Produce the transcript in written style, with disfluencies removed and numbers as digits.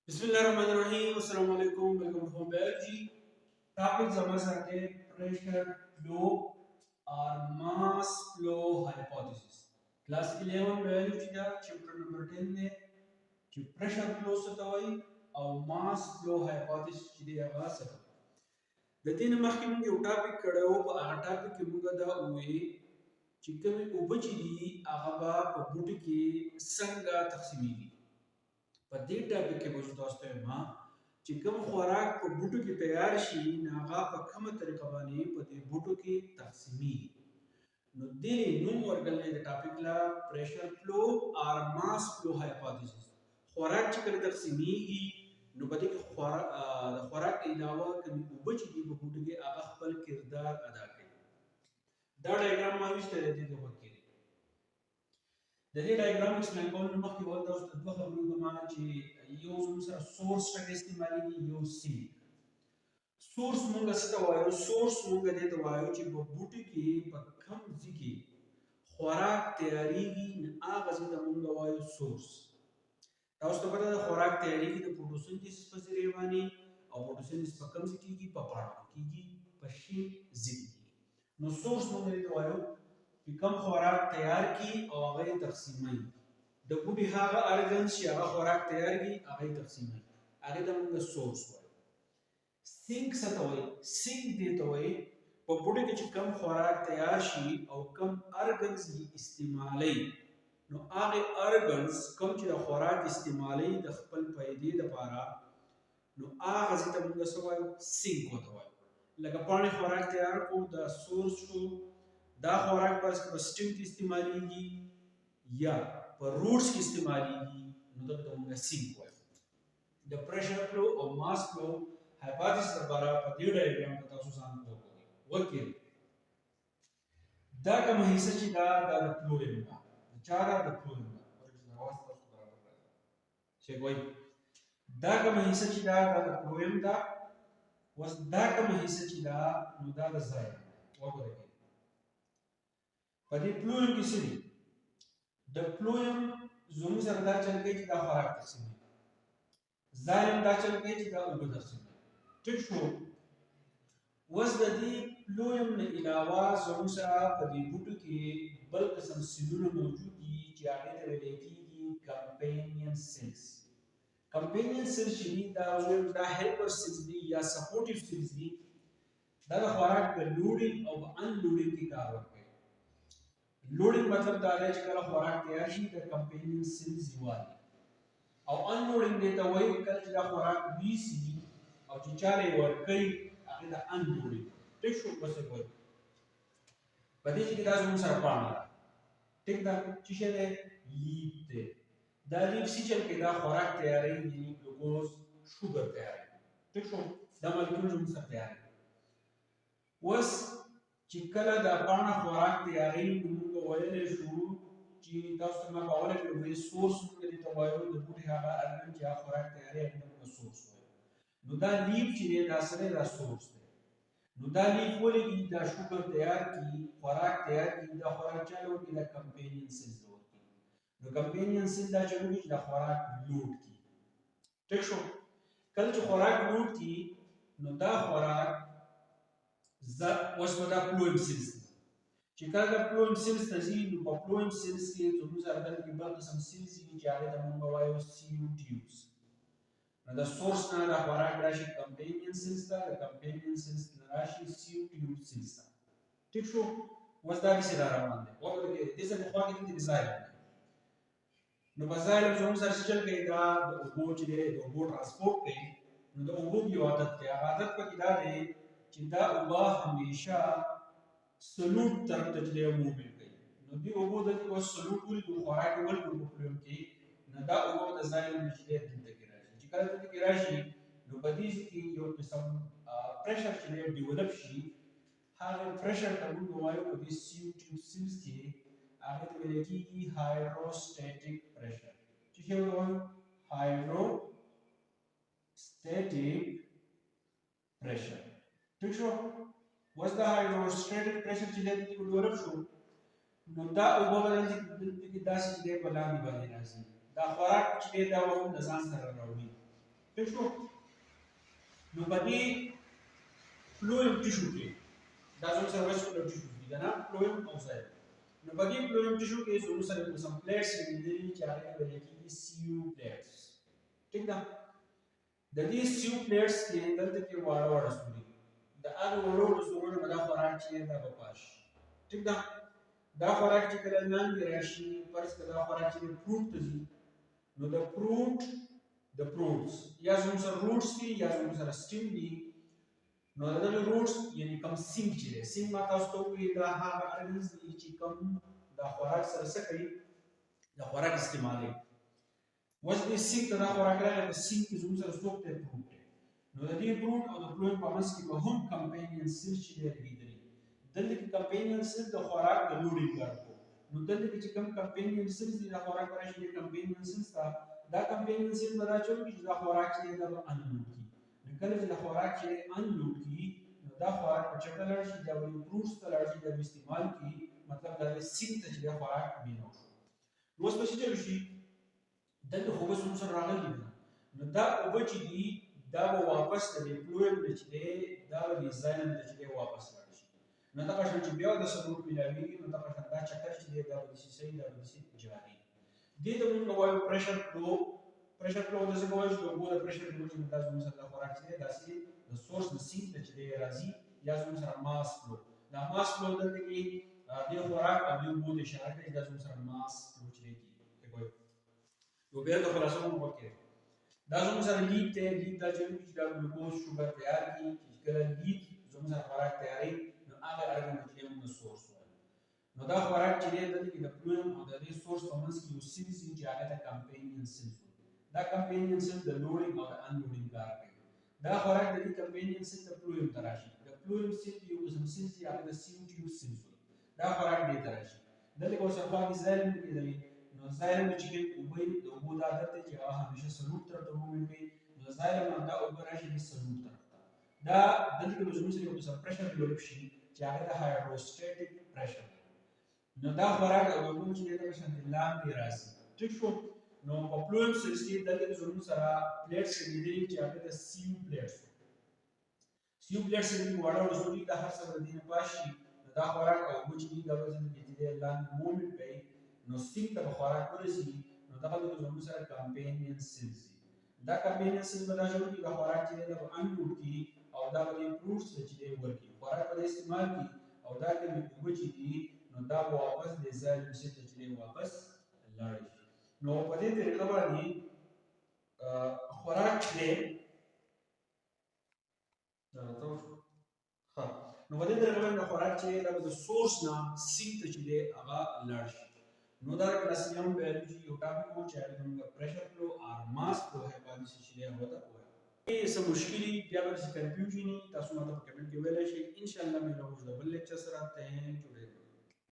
बिस्मिल्लाहिर्रहमानिर्रहीम अस्सलाम वालेकुम वेलकम टू बायोलॉजी टॉपिक समझते हैं प्रेशर फ्लो और मास फ्लो हाइपोथेसिस क्लास 11 बायोलॉजी का चैप्टर नंबर 10 में कि प्रेशर फ्लो सतोई और मास फ्लो हाइपोथेसिस की आवाज सतो د دې مخکې موږ یو ټاپک کړو په هغه ټاپک کې موږ دا وې چې کومې اوبه چې دي هغه به په بوټي کې څنګه تقسیمېږي په دې ټاپک کې به تاسو ته ما چې کوم خوراک په بوټو کې تیار شي هغه په کومه طریقه باندې په دې بوټو کې تقسیمېږي نو دې نوم ورکړل د ټاپک لا پریشر فلو اور ماس فلو هایپوتھیسس خوراک چې کله تقسیمېږي نو په دې کې خوراک علاوه کوم اوبه چې دي په بوټو کې هغه خپل کردار ادا کوي دا ډایګرام ما وشته د دې په کې د دې ډایګرام ایکسپلین کولو مخکې ولته اوس دوه خبرې کوم چې یو زموږ سره سورس څنګه استعمالېږي یو سیډ سورس مونږ څه ته وایو سورس مونږ دې ته وایو چې په بوټي کې په کوم ځای کې خوراک تیاریږي نه هغه ځای ته مونږ وایو سورس تاسو ته پته ده خوراک تیاریږي د فوټوسنتھیسس په ذریعہ باندې او فوټوسنتھیسس په کوم ځای کېږي په پاڼو کېږي په شین ځای کېږي نو سورس مونږ دې ته وایو چې کوم خوراک تیار کی او هغه تقسیمای د بوټي هغه ارګنز چې هغه خوراک تیار کی هغه تقسیمای هغه د موږ سورس وایو سینک ستوي سینک دی ته وایي په بوټي کې چې کوم خوراک تیار شي او کوم ارګنز استعمالي نو هغه ارګنز کوم چې د خوراک استعمالي د خپل فائدې لپاره نو هغه ځکه موږ سوایو سینک وته وایو لکه پانی خوراک تیار کو د سورس شو دا خوراک پر سټیم کې استعمالېږي یا پر روټس کې استعمالېږي نو دا ته موږ سینک وایو د پریشر فلو او ماس فلو هایپوتھیسس لپاره په دې ډایګرام کې تاسو ځان وکړئ دا کوم حصہ چې دا د فلویم دا چا دا د فلویم دا اواز تاسو برابر راځي چې وایي دا کوم حصہ چې دا د فلویم دا وس دا کوم حصہ چې دا نو دا د ځای وګورئ په دې فلویم کې څه دي د فلویم زموږ سره دا چل کوي چې دا خوراک تقسیموي زایم دا چل کوي چې دا اوبه تقسیموي ټیک شو اوس د دې فلویم نه علاوه زموږ سره په دې بوټو کې بل قسم سیلونه موجود دي چې هغې ته ویل کېږي کمپینین سیلز کمپینین سیلز چې دي دا هیلپر سیلز دي یا سپورټیو سیلز دي دا د خوراک په لوډینګ او ان لوډینګ کې کار ورکوي لوډینګ مطلب دا دی چې کله خوراک تیار شي د کمپینین سیلز یوالي او ان لوډینګ دی ته وایي کله چې دا خوراک ویسي او چې چارې ورکوي هغه د ان لوډینګ ټیک شو بس وایي په دې کې دا زموږ سره پاڼه ده ټیک ده چې څه دی لیپ دی دا لیپ چې کې دا خوراک تیارې یعنی ګلوکوز شوګر تیارې ټیک شو دا مالیکول زموږ سره تیارې اوس چې کله دا پاڼه خوراک تیارې موږ ویلی شو چې تاسو ته ما په اوله کې وویل سورس موږ دې ته وایو د بوټي هغه ارګن چې هغه خوراک تیارې هغې ته موږ سورس وایو نو دا لیف چې دی دا څه دی دا سورس دی نو دا لیف ولې کېږي دا شوګر تیار کړي خوراک تیار کړي دا خوراک چا له ورکړي دا کمپینین سیلز له ورکړي نو کمپینین سیل دا چې وکړي چې دا خوراک لوډ کړي ټیک شو کله چې خوراک لوډ کړي نو دا خوراک اوس به دا فلویم سیلز دي چې کله دا فلویم سیلز ته ځي نو په فلویم سیلز کې زموږ سره دلته بل قسم سیلز دي چې هغې ته موږ وایو سیو ټیوبس نو د سورس نه دا خوراک راشي کمپینین سیلز ته د کمپینین سیلز نه راشي سیو ټیوب سیلز ته ټیک شو اوس دا داسې را روان دی وګورئ دې څه پخوا کې دلته زایلم دی نو په زایلم زموږ سره څه چل کوي دا د اوبو چې دی د اوبو ټرانسپورټ کوي نو د اوبو یو عادت دی هغه عادت پکې دا دی چې دا اوبه همیشه سلوټ طرف ته چې موومنټ کوي نو دې اوبو دلته اوس سلوټ ولګو خوراک یې ولګو په فلویم کې نو دا اوبه د زایلم چې دی دلته کې راشي چې کله دلته کې راشي نو په دې کې یو قسم پریشر چې دی ډیولپ شي هغه پریشر ته موږ وایو په دې سیو ټیوب سیلز کې هغه ته ویل کېږي هایدروسټیټیک پریشر چې څه وایو هایدروسټیټیک پریشر ٹھیک شو اوس دا هایدروسټیټیک پریشر چې دلته کې ډیولپ شو نو دا اوبه باندې چې داسې دی په لاندې باندې راځي دا خوراک چې دی دا هم د ځان سره راوړي ٹھیک شو نو په دې فلویم ټیشو کې دا زموږ سره ویسکولر ټیشو دي کنه فلویم او زایلم نو په دې فلویم ټیشو کې زموږ سره کوم پلیټس دي چې هغه ویل کېږي سیو پلیټس ٹھیک ده د دې سیو پلیټس کې دلته کې واړه واړه سوري د هغه وړو سورونو په خوراک چې دا په پاش ٹھیک ده دا خوراک چې کله لاندې راشي فرض کړه دا خوراک چې فروټ ته ځي نو د فروټس یا زموږ سره روټس دي یا زموږ سره سټیم دي نو دغه روټس یعنی کوم سینګ چې دی سینګ ما تاسو ته وی دا هغه ارګنز دي چې کوم د خوراک سره څه کوي د خوراک استعمالي وځ دې سینګ ته دا خوراک راغلی په سینګ کې زموږ سره څوک ته فروټ دی نو د دې فروټ او د فلویم په منځ کې به هم کمپینین سیل چې دی لګېدلی دلته کې کمپینین سیل د خوراک د لوډینګ کار کوي نو دلته کې چې کوم کمپینین سیل دي د خوراک راشي د کمپینین سیل دا کمپینین سیل به دا چول چې دا خوراک چې دا به انلود کی نو کله چې دا خوراک چې انلود کی نو دا خوراک په چټه لړ شي دا به فروټس ته لړ شي د استعمال کی مطلب دا سیل ته چې دا خوراک مینو شو نو اوس به څه شي دلته خو به څومره راغلي نو دا اوبه چې دي دا به واپس د فلویم چې دی دا به د زایلم چې دی واپس لاړ شي نو دا شان چې بیا د سلوټ ملاویږي نو دا شان دا چکر چې دی دا به د سي دا به د سي جاري دې ته موږ وایو پریشر فلو د څه کوي چې د اوبو د پریشر فلو چې دا زموږ سره خوراک چې دی دا سي د سورس د سینک چې دی راځي یا زموږ سره ماس فلو دا ماس فلو دلته کې د خوراک او د اوبو د اشاره کوي دا زموږ سره ماس فلو چې دی کوي نو بیا د خلاصو مو وکړي دا زموږ سره لیک ته لیک دا چې دا ګلوکوز شوګر تیار کی چې کله لیک زموږ سره خوراک تیاري نو هغه ارګان چې موږ سورس وایو نو دا خوراک چې دی د فلویم او د دې سورس په منځ کې یو سیریز چې هغه ته کمپینین سیل دا کمپینین سیل د لوډینګ او د انلوډینګ کار کوي دا خوراک د دې کمپینین سیل د فلویم ته راشي د فلویم سیل یو قسم سیل چې هغه د سیو سیل دا خوراک دې ته راشي دلته کوم څه خاص زایلم کې دی نو زایلم چې اوبه د اوبو د عادت چې هغه همیشه سلوټ تر ته مومنټ کوي نو زایلم دا اوبه راشي د سلوټ تر دا دلته کوم زموږ سره یو پریشر ډیولپ شي چې هغه د هایدروسټاټیک پریشر نو دا خوراک او اوبه چې د شان لاندې راځي ټیک شو نو په فلویم سیل کې دلته زموږ سره پلیټس دي چې هغه د سیو پلیټس دي وړه ورسولي د هر څه د دې پاشي دا خوراک او اوبه چې د وزن کې د لاندې مومنټ کوي نو سینګ ته خوراک ورسي نو دا د زموږ سره کمپینین سیلز دا کمپینین سیلز به دا جوړ کی دا خوراک چې د انلوډ کی او دا د فروټس چې دی ورکی خوراک په استعمال کی او دا د اوبه چې دي نو دا واپس د زایلم سیل چې دی واپس لاړ شي نو په دې طریقه باندې خوراک دی دا تاسو نو په دې طریقه باندې خوراک چې د سورس نه سینګ ته چې دی هغه لاړ شي نو دا کلاسیم بیولوژي یو ټاپک وو چې موږ پریشر فلو او ماس فلو باندې چې دی هغه ته وایو څه مشکلي بیا به څه کنفیوژن تاسو ماته په کمنټ کې ویلی شئ ان شاء الله مې له بل لیکچر سره ته جوړېږم